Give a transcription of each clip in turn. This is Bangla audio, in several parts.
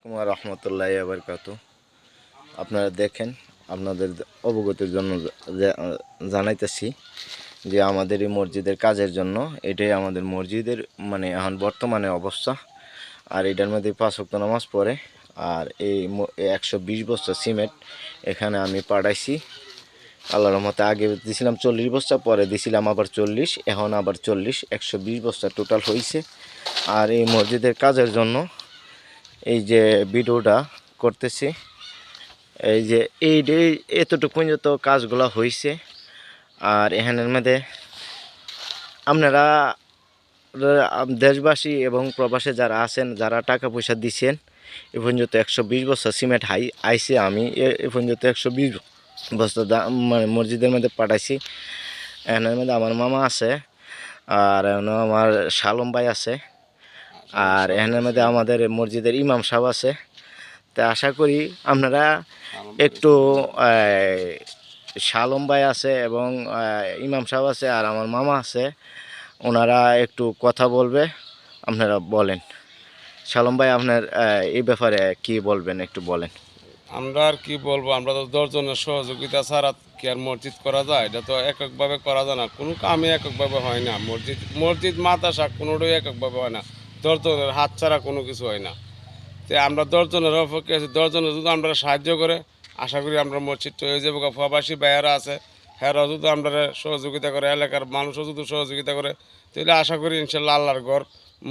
আসসালামু আলাইকুম রহমতুল্লাহি ওয়া বারাকাতুহু। আপনারা দেখেন, আপনাদের অবগতির জন্য জানাইতেছি যে আমাদের এই মসজিদের কাজের জন্য এটাই আমাদের মসজিদের মানে এখন বর্তমানে অবস্থা। আর এটার মধ্যে 5 ওয়াক্ত নামাজ পড়ে। আর এই 120 বস্তা সিমেন্ট এখানে আমি পাঠাইছি। আল্লাহর রহমতে আগে দিছিলাম 40 বস্তা, পরে দিছিলাম আবার 40, এখন আবার 40, 120 বস্তা টোটাল হয়েছে। আর এই মসজিদের কাজের জন্য এই যে ভিডিওটা করতেছি, এই যে এতটুকু পর্যন্ত কাজগুলো হয়েছে। আর এখানের মধ্যে আপনারা দেশবাসী এবং প্রবাসে যারা আছেন, যারা টাকা পয়সা দিচ্ছেন, এ পর্যন্ত 120 বস্তা সিমেন্ট আইছে। আমি এ পর্যন্ত 120 বস্তা মানে মসজিদের মধ্যে পাঠাইছি। এখানের মধ্যে আমার মামা আছে, আর আমার শালম ভাই আছে, আর এখানের মধ্যে আমাদের মসজিদের ইমাম সাহেব আছে। তা আশা করি আপনারা একটু শালম ভাই আছে এবং ইমাম সাহেব আছে, আর আমার মামা আছে, ওনারা একটু কথা বলবে। আপনারা বলেন, শালম ভাই আপনার এই ব্যাপারে কি বলবেন একটু বলেন। আমরা আর কি বলবো, আমরা তো 10 জনের সহযোগিতা ছাড়া কি আর মসজিদ করা যায়? এটা তো এককভাবে করা যায় না, কোনো কামই এককভাবে হয় না। মসজিদ মাদ্রাসা কোনোটাই এককভাবে হয় না, 10 জনের হাত ছাড়া কোনো কিছু হয় না। তো আমরা 10 জনের অপেক্ষা আছি, 10 জনের যদি আমরা সাহায্য করে আশা করি আমরা মসজিদটা হয়ে যাবো। প্রবাসী ভাইয়ারা আছে, হ্যাঁরাও যদি আমরা সহযোগিতা করে, এলাকার মানুষও যদি সহযোগিতা করে, তাহলে আশা করি ইনশাল্লাহ আল্লাহর ঘর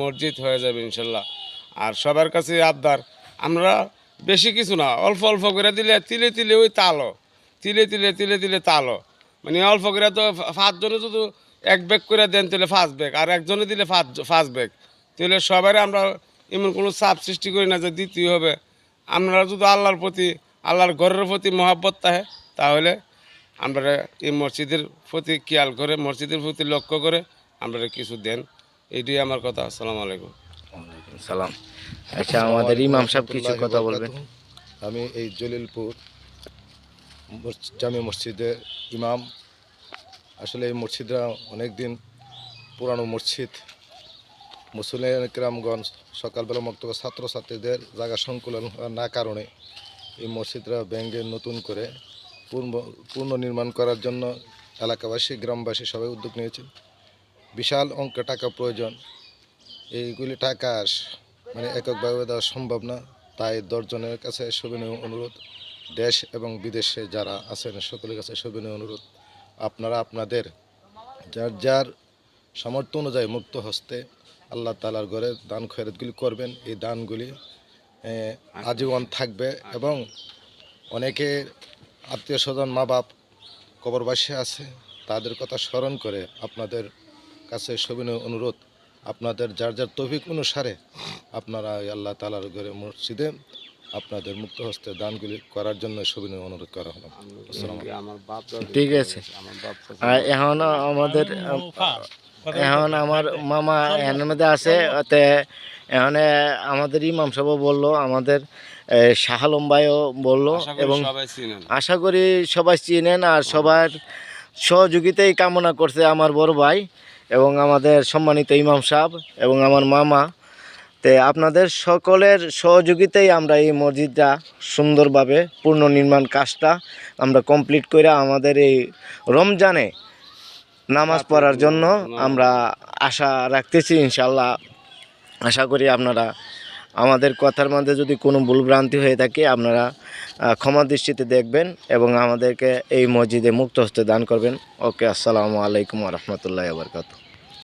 মসজিদ হয়ে যাবে ইনশাল্লাহ। আর সবার কাছে আবদার, আমরা বেশি কিছু না, অল্প অল্প করে দিলে তিলে তিলে ওই তালো, তিলে তিলে তালো, মানে অল্প করে তো 5 জনে যদি 1 ব্যাগ করে দেন তাহলে 5 ব্যাগ, আর একজনে দিলে 5 ব্যাগ, তাহলে সবাই আমরা এমন কোনো চাপ সৃষ্টি করি না যে দিতেই হবে। আমরা যদি আল্লাহর প্রতি, আল্লাহর ঘরের প্রতি মহব্বত থাকে, তাহলে আমরা এই মসজিদের প্রতি খেয়াল করে, মসজিদের প্রতি লক্ষ্য করে আমরা কিছু দেন। এইটাই আমার কথা। আসসালামু আলাইকুম। সালাম। আচ্ছা, আমাদের ইমাম সাহেব কিছু কথা বলবেন। আমি এই জলিলপুর জামে মসজিদের ইমাম। আসলে এই মসজিদটা অনেক দিন পুরানো মসজিদ। মুসলিম গ্রামগঞ্জ সকালবেলা মক্তব্য ছাত্রছাত্রীদের জায়গা সংকুলন না কারণে এই মসজিদটা ভেঙে নতুন করে পুনর্নির্মাণ করার জন্য এলাকাবাসী, গ্রামবাসী সবাই উদ্যোগ নিয়েছেন। বিশাল অঙ্ক টাকা প্রয়োজন। এইগুলি টাকা মানে এককভাবে দেওয়া সম্ভব না। তাই 10 জনের কাছে সবিনয় অনুরোধ, দেশ এবং বিদেশে যারা আছেন সকলের কাছে সবিনয় অনুরোধ, আপনারা আপনাদের যার যার সামর্থ্য অনুযায়ী মুক্ত হস্তে আল্লাহ তাআলার ঘরে দান খয়রাতগুলি করবেন। এই দানগুলি আজীবন থাকবে এবং অনেকে আত্মীয় স্বজন, মা বাপ কবরবাসী আছে, তাদের কথা স্মরণ করে আপনাদের কাছে সবিনয় অনুরোধ, আপনাদের যার যার তৌফিক অনুসারে আপনারা আল্লাহ তাআলার ঘরে মসজিদে আপনাদের মুক্ত হস্তে দানগুলি করার জন্য সবিনয় অনুরোধ করা হলো। ঠিক আছে। আর এখন আমার মামা এর মধ্যে আছে, ওতে এখন আমাদের ইমাম সাহেব বললো, আমাদের শাহ আলম ভাইও বললো, এবং আশা করি সবাই চিনেন। আর সবার সহযোগিতাই কামনা করছে আমার বড় ভাই এবং আমাদের সম্মানিত ইমাম সাহেব এবং আমার মামা। তে আপনাদের সকলের সহযোগিতায় আমরা এই মসজিদটা সুন্দরভাবে পুনর্নির্মাণ কাজটা আমরা কমপ্লিট করে আমাদের এই রমজানে নামাজ পড়ার জন্য আমরা আশা রাখতেছি ইনশাল্লাহ। আশা করি আপনারা আমাদের কথার মধ্যে যদি কোনো ভুলভ্রান্তি হয়ে থাকে আপনারা ক্ষমা দৃষ্টিতে দেখবেন এবং আমাদেরকে এই মসজিদে মুক্ত হস্তে দান করবেন। ওকে, আসসালামু আলাইকুম ওয়া রাহমাতুল্লাহি ওয়া বারাকাতুহু।